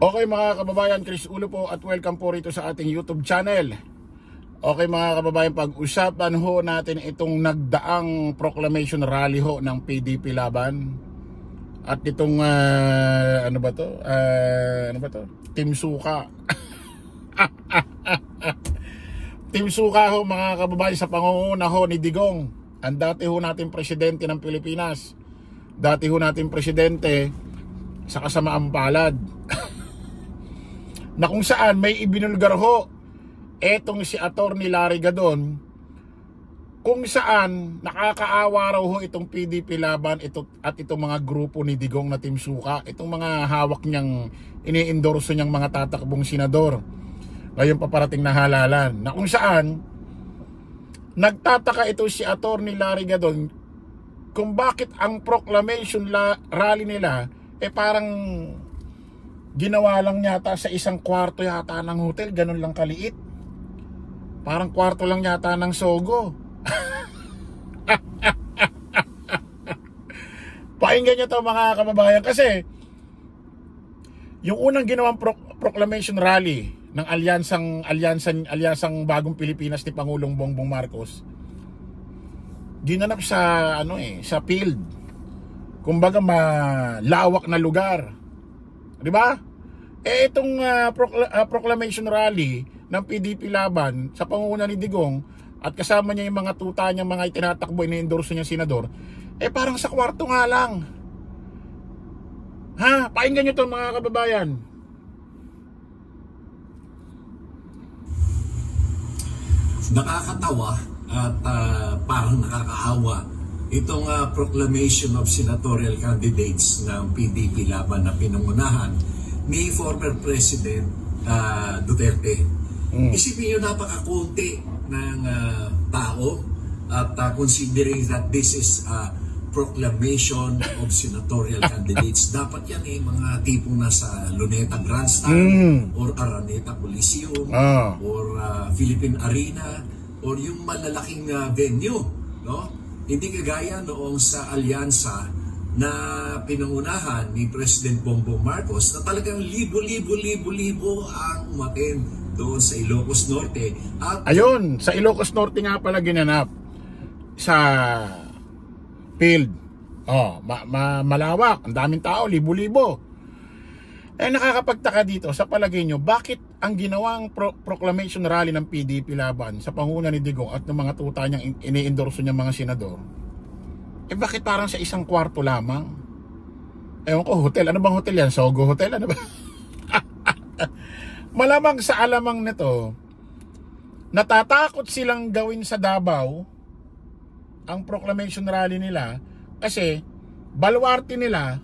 Okay mga kababayan, Chris Ulo po at welcome po rito sa ating YouTube channel. Okay mga kababayan, pag-usapan ho natin itong nagdaang proclamation rally ho ng PDP Laban. At itong ano ba to? Team Suka. Team Suka ho mga kababayan, sa pangunguna ho ni Digong. Ang dati ho natin presidente ng Pilipinas. Dati ho natin presidente sa kasamaang palad. Na kung saan may ibinulgar ho etong si Atty. Larry Gadon, kung saan nakakaawa raw ho itong PDP Laban at itong mga grupo ni Digong na Team Suka, itong mga hawak niyang ini-endorso niyang mga tatakbong senador ngayon paparating na halalan, na kung saan nagtataka ito si Atty. Larry Gadon kung bakit ang proclamation rally nila parang ginawa lang yata sa isang kwarto yata ng hotel, ganun lang kaliit. Parang kwarto lang yata ng Sogo. Pakinggan nyo to mga kababayan, kasi yung unang ginawang proclamation rally ng alyansang Bagong Pilipinas ni Pangulong Bongbong Marcos, ginanap sa sa field. Kumbaga malawak na lugar. 'Di ba? Itong proclamation rally ng PDP Laban sa pangunguna ni Digong at kasama niya yung mga tuta niya, mga itinatakbo, ini-endorso niya senador, parang sa kwarto nga lang. Ha? Pakinggan niyo 'to mga kababayan. Nakakatawa at parang nakakaawa itong proclamation of senatorial candidates ng PDP Laban na pinangunahan ni former President Duterte. Isipin nyo, napakakunti ng tao at considering that this is a proclamation of senatorial candidates, dapat yan mga tipong nasa Luneta Grandstand or Araneta Coliseum or Philippine Arena or yung malalaking venue, no? Hindi kagaya noong sa alyansa na pinangunahan ni President Bongbong Marcos na talagang libo-libo ang umaten doon sa Ilocos Norte. At ayun, sa Ilocos Norte nga pala ginanap sa field. Malawak, ang daming tao, libo-libo. Nakakapagtaka dito, sa palagay nyo, bakit ang ginawang proclamation rally ng PDP Laban sa pangunguna ni Digong at ng mga tuta niyang ini-endorso niyang mga senador, bakit parang sa isang kwarto lamang? Ewan ko, hotel. Ano bang hotel yan? Sogo Hotel? Ano ba? Malamang sa alamang nito, natatakot silang gawin sa Davao ang proclamation rally nila kasi baluarte nila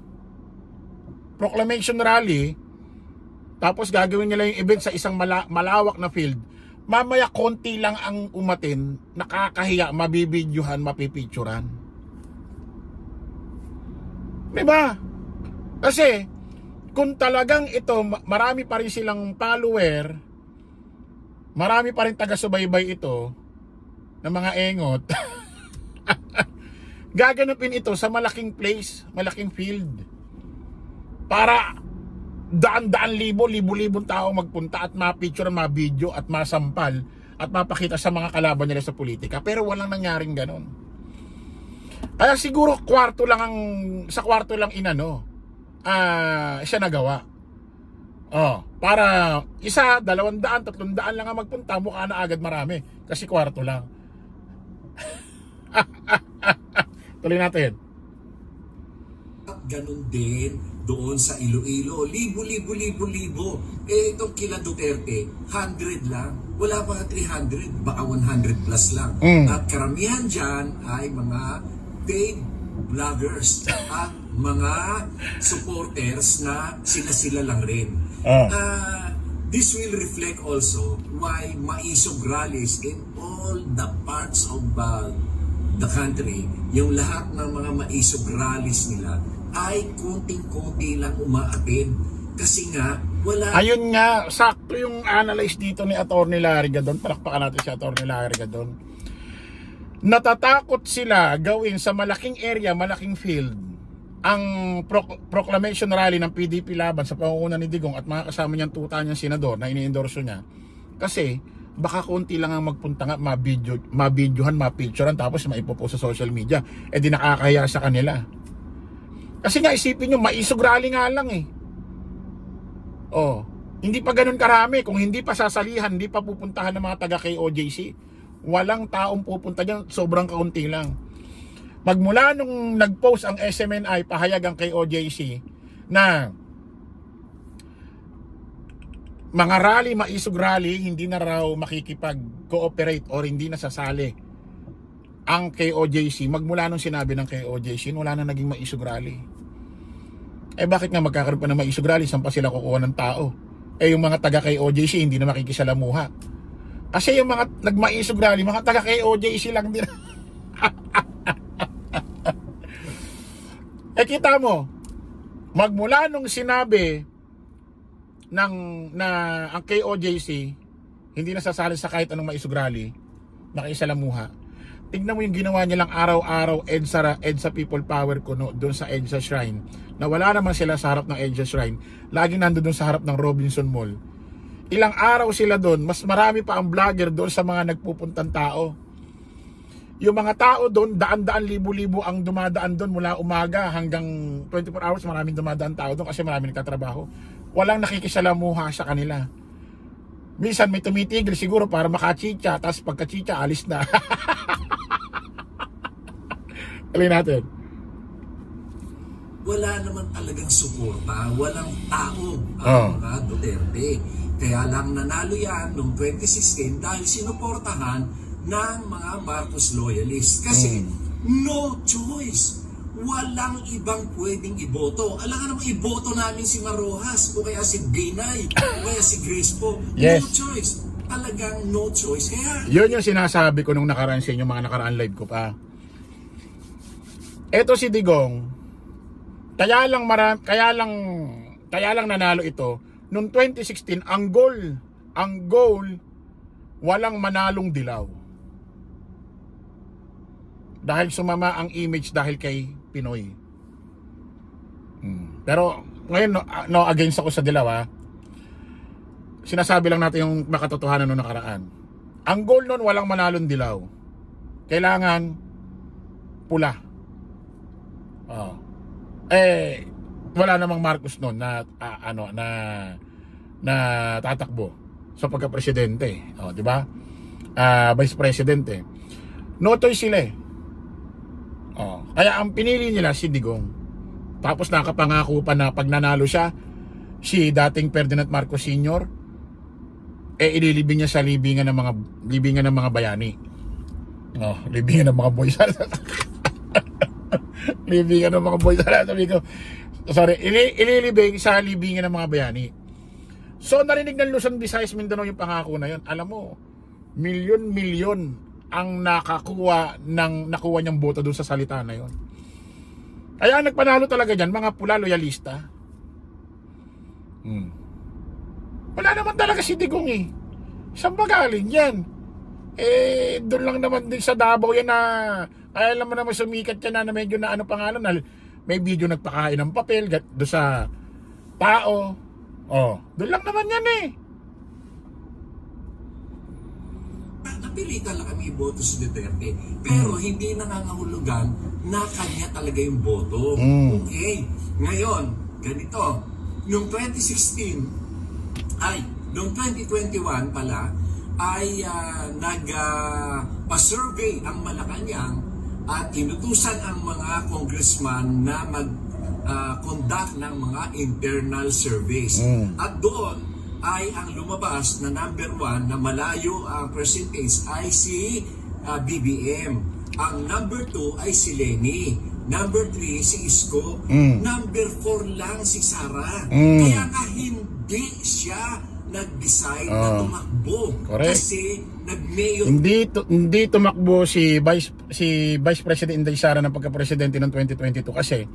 proclamation rally, tapos gagawin nila yung event sa isang malawak na field. Mamaya konti lang ang umatin, nakakahiya, mabibidyohan, mapipicturan. Diba? Kasi kung talagang ito, marami pa rin silang follower, marami pa rin taga-subaybay ito ng mga engot, gaganapin ito sa malaking place, malaking field, para daan-daan libo-libong tao magpunta at ma-picture, ma-video at masampal at mapakita sa mga kalaban nila sa politika. Pero walang nangyaring ganon. Kaya siguro sa kwarto lang siya nagawa. Para 100, 200, 300 lang ang magpunta, mukha na agad marami kasi kwarto lang. Tuloy natin. Ganun din doon sa Iloilo, libo. Itong kila Duterte, 100 lang. Wala pa 300, baka 100 plus lang. At karamihan dyan ay mga paid vloggers at mga supporters na sila lang rin. This will reflect also why maisog rallies in all the parts of the country. Yung lahat ng mga maisog rallies nila ay kunting-kunti lang umaatin. Kasi nga, wala. Ayun nga, sakto yung analyze dito ni Atty. Larry Gadon. Palakpakan natin si Atty. Larry Gadon. Natatakot sila gawin sa malaking area, malaking field, ang proclamation rally ng PDP Laban sa pangunguna ni Digong at mga kasama niyang tuta niyang senador na ini-endorse niya. Kasi baka konti lang ang magpunta nga, mabidyohan, mapicturean, tapos maipopost sa social media. Eh di nakakahiya sa kanila. Kasi nga isipin nyo, maisog rally nga lang eh. Oh, hindi pa ganun karami. Kung hindi pa sasalihan, hindi pa pupuntahan ng mga taga KOJC. Walang taong pupunta dyan, sobrang kaunti lang. Magmula nung nag-post ang SMNI, pahayag ang KOJC na mga rally, maisog rally, hindi na raw makikipag-cooperate or hindi na sasali ang KOJC. Magmula nung sinabi ng KOJC, wala na naging maisog rally. Eh bakit nga magkakaroon pa ng maisog rally? Saan pa sila kukuha ng tao? Eh yung mga taga KOJC hindi na makikisalamuha. Kasi yung mga nagmaisog rally, mga taga KOJC lang din. Eh kita mo, magmula nung sinabi na ang KOJC hindi na sasali sa kahit anong maisog rally, makisalamuha. Tignan mo yung ginawa niya lang araw-araw EDSA People Power kuno doon sa EDSA Shrine. Na wala naman sila sa harap ng EDSA Shrine. Lagi nandoon sa harap ng Robinson Mall. Ilang araw sila doon, mas marami pa ang vlogger doon sa mga nagpupuntang tao. Yung mga tao doon, daan-daan, libo-libo ang dumadaan doon mula umaga hanggang 24 hours, maraming dumadaan tao doon kasi maraming nagtatrabaho. Walang nakikisalamuha sa kanila. Minsan may tumitigil siguro para makachicha, tapos pagkachicha, alis na. Alin natin. Wala naman talagang suporta, walang tao ang mga Duterte. Kaya lang nanalo yan noong 2016 dahil sinuportahan ng mga Marcos loyalists. Kasi no choice. Walang ibang pwedeng iboto. Alam nga naman, iboto namin si Marojas o kaya si Binay o kaya si Grace po. Yes. No choice. Talagang no choice. Kaya yun yung sinasabi ko nung nakaraan sa inyo, mga nakaraan live ko pa. Eto si Digong, kaya lang nanalo ito noong 2016. Ang goal walang manalong dilaw. Dahil sumama ang image dahil kay Pinoy. Pero ngayon no against ako sa dilaw ha. Sinasabi lang natin yung makatotohanan noong nakaraan. Ang goal noon walang manalong dilaw. Kailangan pula. Wala namang Marcos noon na na tatakbo sa pagka-presidente, di ba? Vice presidente. No choice sila eh. Kaya ang pinili nila si Digong. Tapos nakapangako pa na pag nanalo siya, si dating Ferdinand Marcos Sr., ililibing niya sa libingan ng mga bayani. Libingan ng mga boys. Libingan ng mga boys. Sabi ko, sorry, ililibing sa libingan ng mga bayani. So narinig ng Luzon, Visayas, Mindanao yung pangako na yun. Alam mo, milyon-milyon ang nakuha niyang boto doon sa salita na yon. Kaya nagpanalo talaga dyan mga pula loyalista. Wala naman talaga si Digong eh. Saan ba galing yan? Doon lang naman din sa Davao yan na kaya naman naman sumikat yan na medyo na pangalan na may video nagpakain ng papel doon sa tao. Doon lang naman yan eh. Napilitan lang kami iboto si Duterte, pero hindi nangangahulugan na kanya talaga yung boto. Okay, ngayon, ganito, noong 2016, noong 2021 pala, ay nagpa-survey ang Malacanang at inutusan ang mga congressman na mag-conduct ng mga internal surveys. At doon, ay ang lumabas na number 1 na malayo ang percentage ay si BBM. Ang number 2 ay si Leni. Number 3 si Isko. Number 4 lang si Sara. Kaya nga hindi siya nag-decide na tumakbo. Correct. Kasi nag-mayor. Hindi tumakbo si Vice President Inday Sara ng pagka-presidente ng 2022 kasi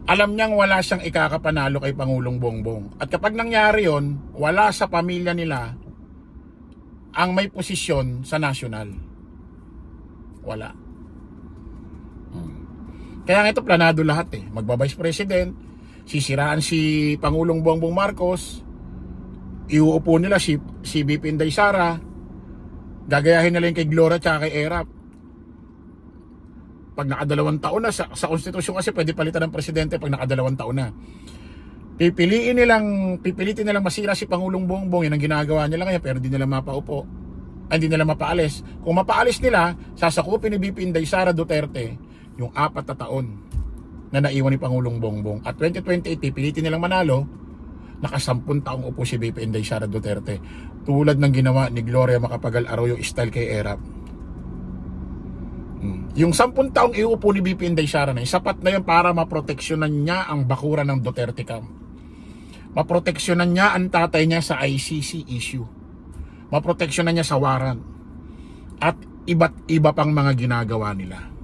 alam niyang wala siyang ikakapanalo kay Pangulong Bongbong. At kapag nangyari yon, wala sa pamilya nila ang may posisyon sa national. Wala. Kaya nga ito planado lahat eh. Magba-vice president, sisiraan si Pangulong Bongbong Marcos, iuupo nila si VP Inday Sara, gagayahin nila yung kay Gloria at kay Erap. Pag nakadalawang taon na, sa konstitusyon kasi pwede palitan ng presidente pag nakadalawang taon na. Pipilitin nilang masira si Pangulong Bongbong, yun ang ginagawa nila ngayon, pero hindi nila mapaupo. Ay, hindi nila mapaalis. Kung mapaalis nila, sasakupin ni VP Inday Sara Duterte yung 4 na taon na naiwan ni Pangulong Bongbong. At 2028, pipilitin nilang manalo, naka-10 taong upo si VP Inday Sara Duterte. Tulad ng ginawa ni Gloria Macapagal Arroyo style kay Erap. Yung 10 taong iuupo ni VP Inday Sara na, sapat na yun para maproteksyonan niya ang bakuran ng Duterte camp. Maproteksyonan niya ang tatay niya sa ICC issue. Maproteksyonan niya sa warrant. At iba't iba pang mga ginagawa nila.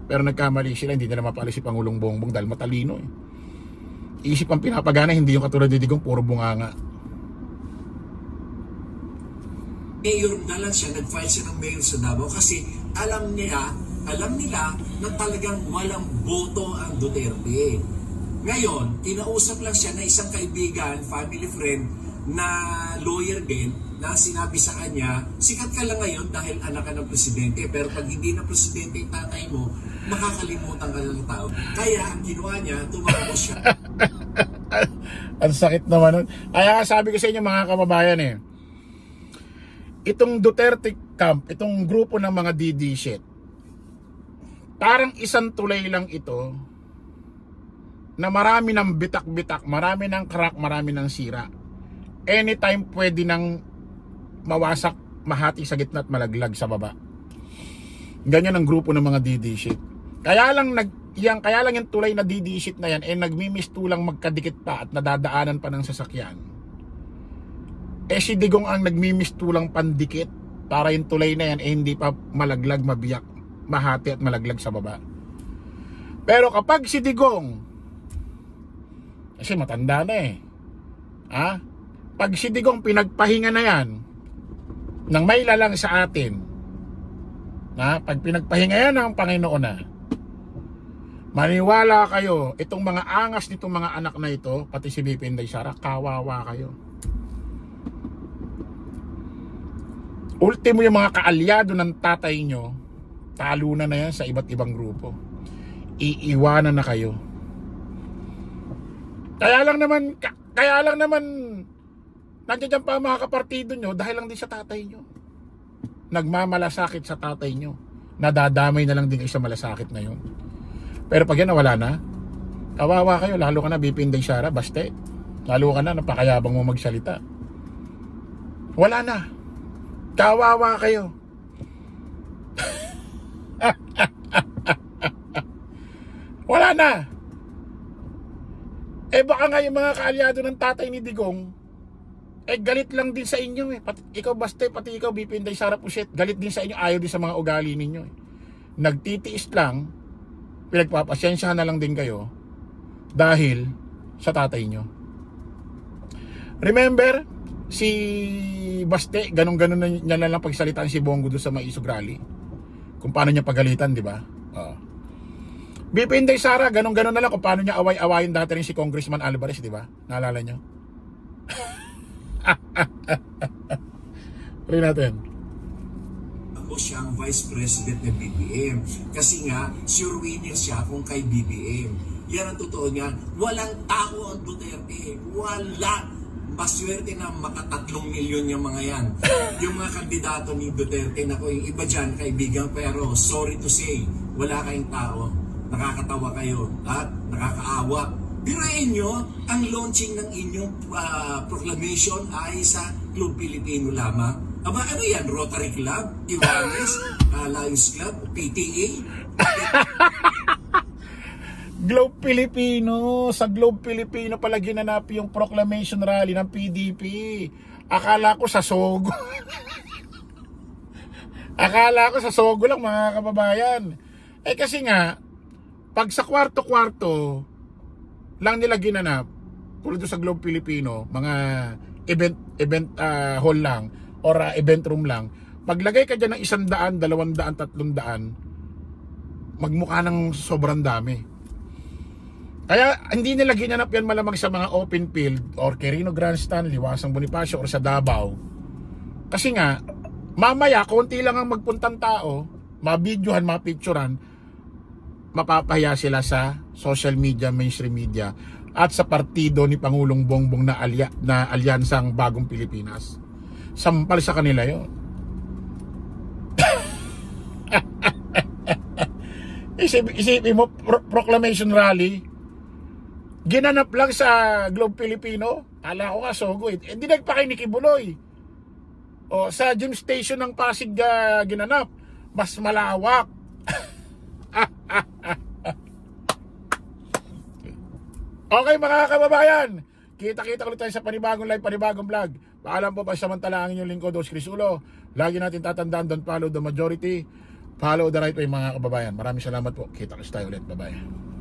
Pero nagkamali sila, hindi nila mapaalis si Pangulong Bongbong dahil matalino eh. Isip ang pinapagana, hindi yung katulad ni Digong, puro bunganga. Mayor na lang siya, nag-file siya ng mayor sa Davao kasi alam nila na talagang walang boto ang Duterte. Ngayon, kinausap lang siya na isang kaibigan, family friend, na lawyer din, na sinabi sa kanya, sikat ka lang ngayon dahil anak ka ng presidente, pero pag hindi na presidente yung tatay mo, makakalimutan ka ng tao. Kaya ang ginawa niya, tumakbo siya. Ang sakit naman nun. Kaya sabi ko sa inyo mga kababayan eh, itong Duterte camp, itong grupo ng mga DD shit, parang isang tulay lang ito na marami ng bitak-bitak, marami ng crack, marami ng sira. Anytime pwede nang mawasak, mahati sa gitna at malaglag sa baba. Ganyan ang grupo ng mga DD shit. Kaya lang yung tulay na DD shit na yan nagmimistulang magkadikit pa at nadadaanan pa ng sasakyan. Si Digong ang nagmimistulang pandikit para yung tulay na yan hindi pa malaglag, mabiyak, mahati at malaglag sa baba. Pero kapag si Digong, kasi matanda na eh, pag si Digong pinagpahinga na yan nang may lalang sa atin, pag pinagpahinga yan ng Panginoon na, maniwala kayo, itong mga angas nitong mga anak na ito, pati si VP Inday Sara, kawawa kayo. Ultimo yung mga kaalyado ng tatay nyo, talunan na yan sa iba't ibang grupo. Iiwanan na kayo. Kaya lang naman nandiyan pa mga kapartido nyo dahil lang din sa tatay nyo. Nagmamalasakit sa tatay nyo. Nadadamay na lang din kayo sa malasakit na yun. Pero pag yan nawala na, kawawa kayo, lalo ka na VP Inday Sara, baste. Lalo ka na, napakayabang mo magsalita. Wala na. Kawawa kayo. Wala na. Baka nga yung mga kaalyado ng tatay ni Digong, galit lang din sa inyo eh. Ikaw baste, pati ikaw VP Inday Sara Puset, galit din sa inyo, ayaw din sa mga ugali ninyo eh. Nagtitiis lang, pinagpapasensyahan na lang din kayo dahil sa tatay nyo. Remember, si Baste, ganun-ganun na niya lang pagsalitaan si Bongo doon sa Maisog Rally. Kung paano niya pagalitan, di ba? VP Inday Sara, ganun-ganun na lang kung paano niya away-awayin dati rin si Congressman Alvarez, di ba? Naalala niyo? Tuloy natin. Ako siya ang Vice President ng BBM. Kasi nga, sure winner siya kung kay BBM. Yan ang totoo niya. Walang tao ang Duterte. Wala. Maswerte na maka3 milyon yung mga yan. Yung mga kandidato ni Duterte, naku, yung iba dyan, kaibigan, pero sorry to say, wala kayong tao. Nakakatawa kayo at nakakaawa. Birain nyo, ang launching ng inyong proclamation ay sa Club Pilipino lamang. Aba, ano yan? Rotary Club? Iwanes? Lions Club? PTA? Globe Pilipino. Sa Globe Pilipino pala ginanap yung proclamation rally ng PDP. Akala ko sa Sogo. Akala ko sa Sogo lang mga kababayan. Kasi nga, pag sa kwarto-kwarto lang nila ginanap, tulad sa Globe Pilipino, mga event hall lang or event room lang, Paglagay ka dyan ng 100, 200, 300, magmukha ng sobrang dami. Kaya hindi nila ginanap yan malamang sa mga open field or Quirino Grandstand, Liwasang Bonifacio or sa Davao. Kasi nga, mamaya konti lang ang magpuntang tao, mabidyohan, mapicturan, mapapahiya sila sa social media, mainstream media at sa partido ni Pangulong Bongbong na Alyansang Bagong Pilipinas. Sampal sa kanila yon. Isipin mo, proclamation rally ginanap lang sa Globe Filipino. Kala ko nga sugod. Hindi nagpakay ni Kibuloy. O sa gym station ng Pasig ginanap, mas malawak. Okay mga kababayan, kita-kita ulit tayo sa panibagong live, panibagong vlog. Paalam po pa samantala ang inyong lingkod, Dos Crisulo. Lagi natin tatandaan, don't follow the majority, follow the right way mga kababayan. Maraming salamat po. Kita-kita tayo ulit. Bye-bye.